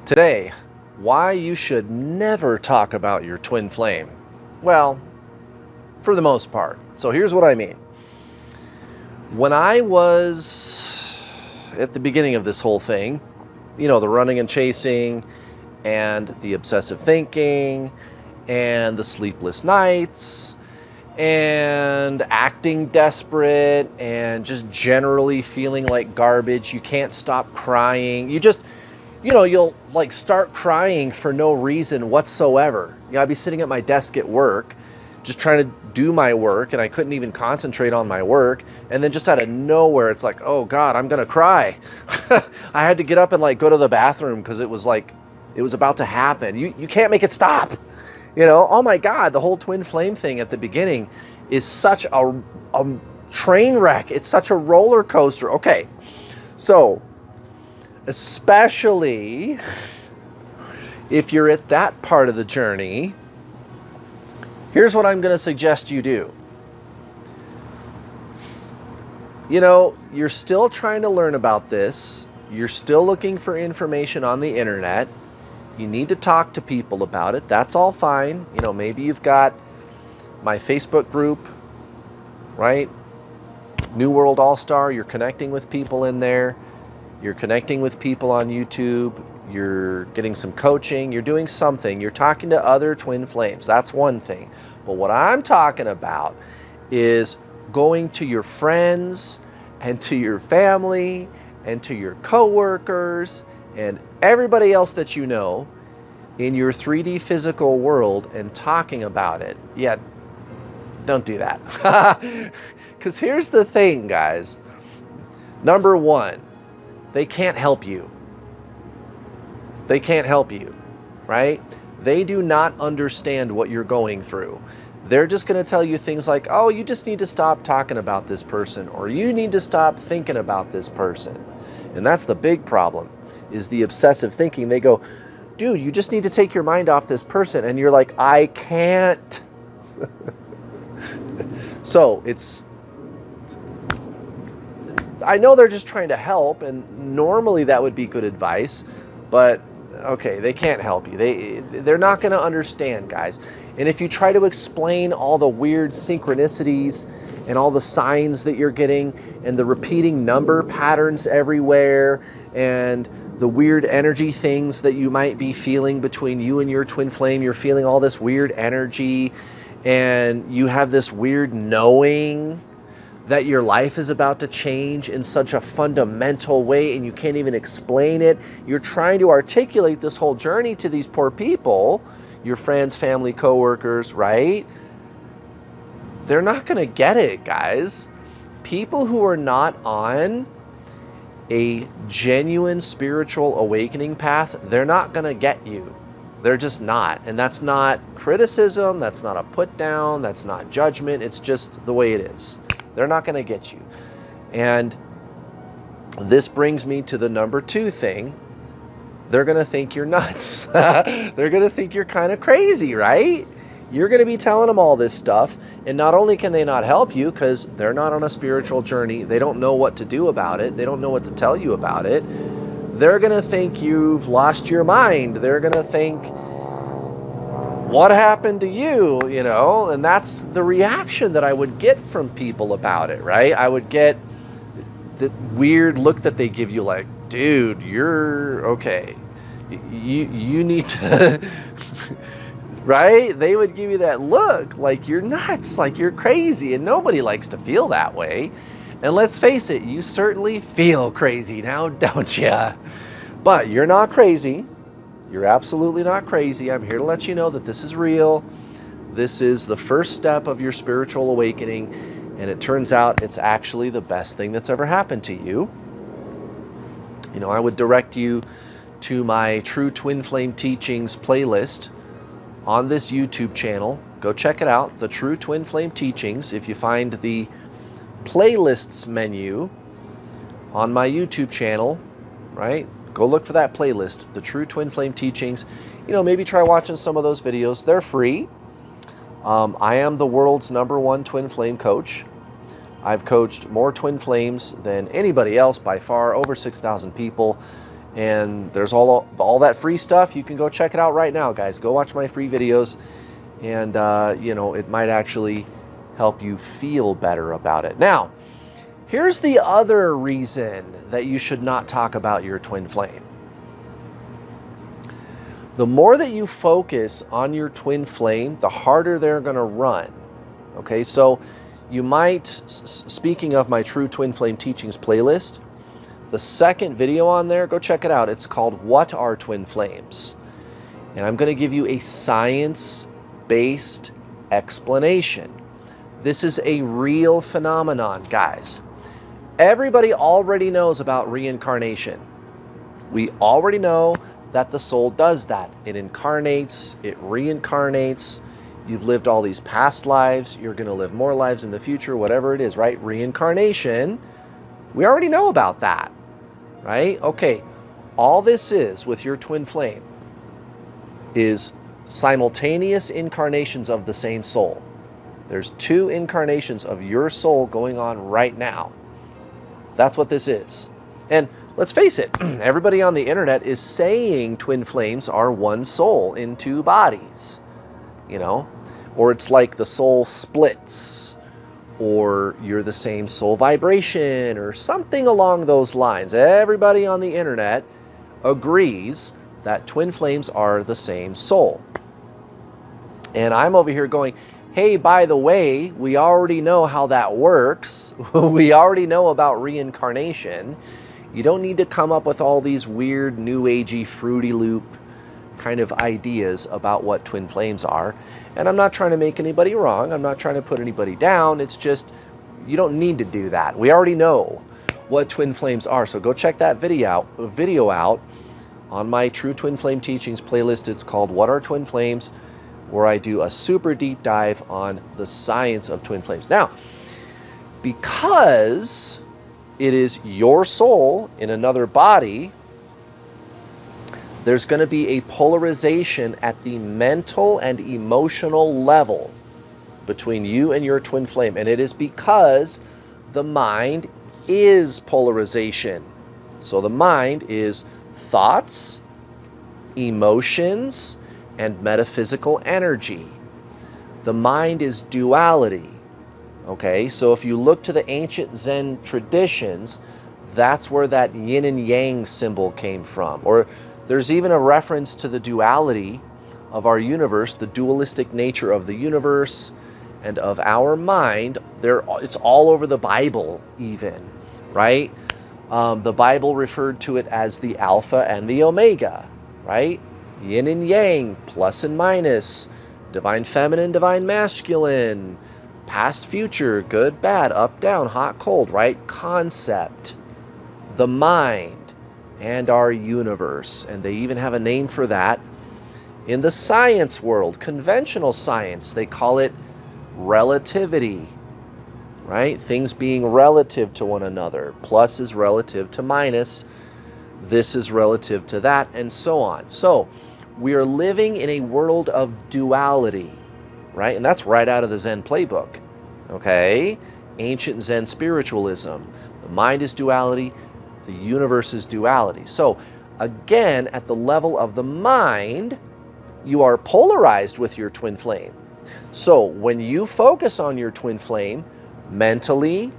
Today, why you should never talk about your twin flame. Well, for the most part. So here's what I mean. When I was at the beginning of this whole thing, the running and chasing and the obsessive thinking and the sleepless nights and acting desperate and just generally feeling like garbage. You can't stop crying. You'll like start crying for no reason whatsoever. I'd be sitting at my desk at work, just trying to do my work, and I couldn't even concentrate on my work. And then just out of nowhere, it's like, oh God, I'm gonna cry. I had to get up and like go to the bathroom because it was about to happen. You can't make it stop. Oh my God, the whole twin flame thing at the beginning is such a train wreck. It's such a roller coaster. Okay, so especially if you're at that part of the journey, here's what I'm going to suggest you do. You're still trying to learn about this. You're still looking for information on the internet. You need to talk to people about it. That's all fine. Maybe you've got my Facebook group, right? New World All-Star. You're connecting with people in there. You're connecting with people on YouTube. You're getting some coaching. You're doing something. You're talking to other twin flames. That's one thing. But what I'm talking about is going to your friends and to your family and to your coworkers and everybody else that you know in your 3D physical world and talking about it. Yeah, don't do that. Because here's the thing, guys. Number one, they can't help you. They can't help you, right? They do not understand what you're going through. They're just going to tell you things like, oh, you just need to stop talking about this person, or you need to stop thinking about this person. And that's the big problem, is the obsessive thinking. They go, dude, you just need to take your mind off this person. And you're like, I can't. So I know they're just trying to help, and normally that would be good advice, but okay, they can't help you. They're not going to understand, guys. And if you try to explain all the weird synchronicities and all the signs that you're getting and the repeating number patterns everywhere and the weird energy things that you might be feeling between you and your twin flame, you're feeling all this weird energy and you have this weird knowing that your life is about to change in such a fundamental way and you can't even explain it. You're trying to articulate this whole journey to these poor people, your friends, family, coworkers, right? They're not going to get it, guys. People who are not on a genuine spiritual awakening path, they're not going to get you. They're just not. And that's not criticism. That's not a put down. That's not judgment. It's just the way it is. They're not going to get you. And this brings me to the number two thing. They're going to think you're nuts. They're going to think you're kind of crazy, right? You're going to be telling them all this stuff. And not only can they not help you because they're not on a spiritual journey, they don't know what to do about it. They don't know what to tell you about it. They're going to think you've lost your mind. They're going to think, what happened to you, and that's the reaction that I would get from people about it, right? I would get the weird look that they give you like, dude, you're okay. You need to, right? They would give you that look like you're nuts, like you're crazy, and nobody likes to feel that way. And let's face it, you certainly feel crazy now, don't you? But you're not crazy. You're absolutely not crazy. I'm here to let you know that this is real. This is the first step of your spiritual awakening, and it turns out it's actually the best thing that's ever happened to you. I would direct you to my True Twin Flame Teachings playlist on this YouTube channel. Go check it out, the True Twin Flame Teachings. If you find the playlists menu on my YouTube channel, right? Go look for that playlist, the True Twin Flame Teachings. Maybe try watching some of those videos. They're free. I am the world's #1 twin flame coach. I've coached more twin flames than anybody else by far, over 6,000 people. And there's all that free stuff. You can go check it out right now, guys. Go watch my free videos, and you know, it might actually help you feel better about it. Now, here's the other reason that you should not talk about your twin flame. The more that you focus on your twin flame, the harder they're going to run. Okay, so you might, speaking of my True Twin Flame Teachings playlist, the second video on there, go check it out. It's called What Are Twin Flames? And I'm going to give you a science-based explanation. This is a real phenomenon, guys. Everybody already knows about reincarnation. We already know that the soul does that. It incarnates, it reincarnates. You've lived all these past lives. You're going to live more lives in the future, whatever it is, right? Reincarnation. We already know about that, right? Okay, all this is with your twin flame is simultaneous incarnations of the same soul. There's two incarnations of your soul going on right now. That's what this is. And let's face it, everybody on the internet is saying twin flames are one soul in two bodies, you know, or it's like the soul splits, or you're the same soul vibration, or something along those lines. Everybody on the internet agrees that twin flames are the same soul. And I'm over here going, hey, by the way, we already know how that works. We already know about reincarnation. You don't need to come up with all these weird, new agey, Fruity Loop kind of ideas about what twin flames are. And I'm not trying to make anybody wrong. I'm not trying to put anybody down. It's just, you don't need to do that. We already know what twin flames are. So go check that video out on my True Twin Flame Teachings playlist. It's called What Are Twin Flames?, where I do a super deep dive on the science of twin flames. Now, because it is your soul in another body, there's going to be a polarization at the mental and emotional level between you and your twin flame. And it is because the mind is polarization. So the mind is thoughts, emotions, and metaphysical energy. The mind is duality. Okay, so if you look to the ancient Zen traditions, that's where that yin and yang symbol came from. Or there's even a reference to the duality of our universe, the dualistic nature of the universe and of our mind. It's all over the Bible even, right? The Bible referred to it as the Alpha and the Omega, right? Yin and yang, plus and minus, divine feminine, divine masculine, past, future, good, bad, up, down, hot, cold, right? Concept, the mind, and our universe. And they even have a name for that in the science world, conventional science. They call it relativity, right? Things being relative to one another. Plus is relative to minus. This is relative to that, and so on. So we are living in a world of duality, right? And that's right out of the Zen playbook, okay? Ancient Zen spiritualism. The mind is duality, the universe is duality. So again, at the level of the mind, you are polarized with your twin flame. So when you focus on your twin flame, mentally,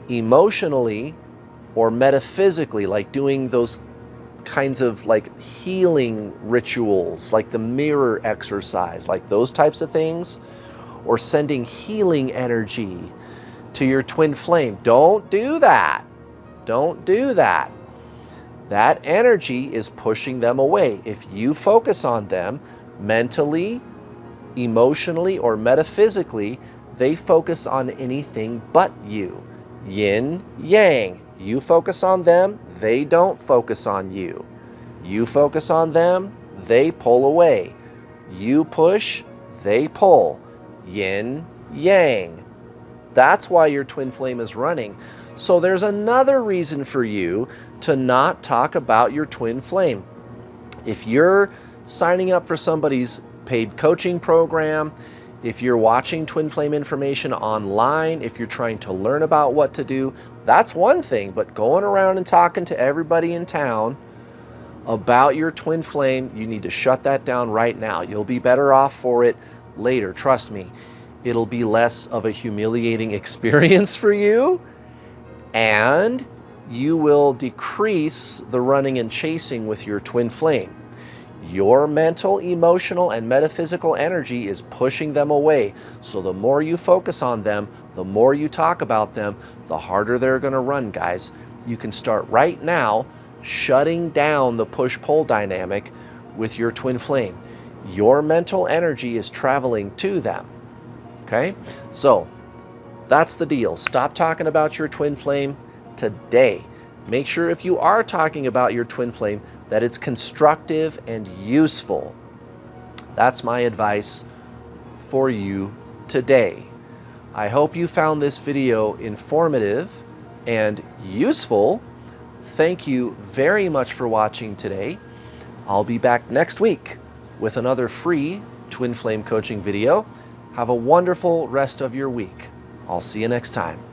emotionally, or metaphysically, like doing those kinds of like healing rituals, like the mirror exercise, like those types of things, or sending healing energy to your twin flame. Don't do that. Don't do that. That energy is pushing them away. If you focus on them mentally, emotionally, or metaphysically, they focus on anything but you. Yin, yang. You focus on them, they don't focus on you. You focus on them, they pull away. You push, they pull. Yin, yang. That's why your twin flame is running. So there's another reason for you to not talk about your twin flame. If you're signing up for somebody's paid coaching program, if you're watching twin flame information online, if you're trying to learn about what to do, that's one thing. But going around and talking to everybody in town about your twin flame, you need to shut that down right now. You'll be better off for it later. Trust me, it'll be less of a humiliating experience for you, and you will decrease the running and chasing with your twin flame. Your mental, emotional, and metaphysical energy is pushing them away. So the more you focus on them, the more you talk about them, the harder they're going to run, guys. You can start right now shutting down the push-pull dynamic with your twin flame. Your mental energy is traveling to them. Okay? So that's the deal. Stop talking about your twin flame today. Make sure if you are talking about your twin flame that it's constructive and useful. That's my advice for you today. I hope you found this video informative and useful. Thank you very much for watching today. I'll be back next week with another free twin flame coaching video. Have a wonderful rest of your week. I'll see you next time.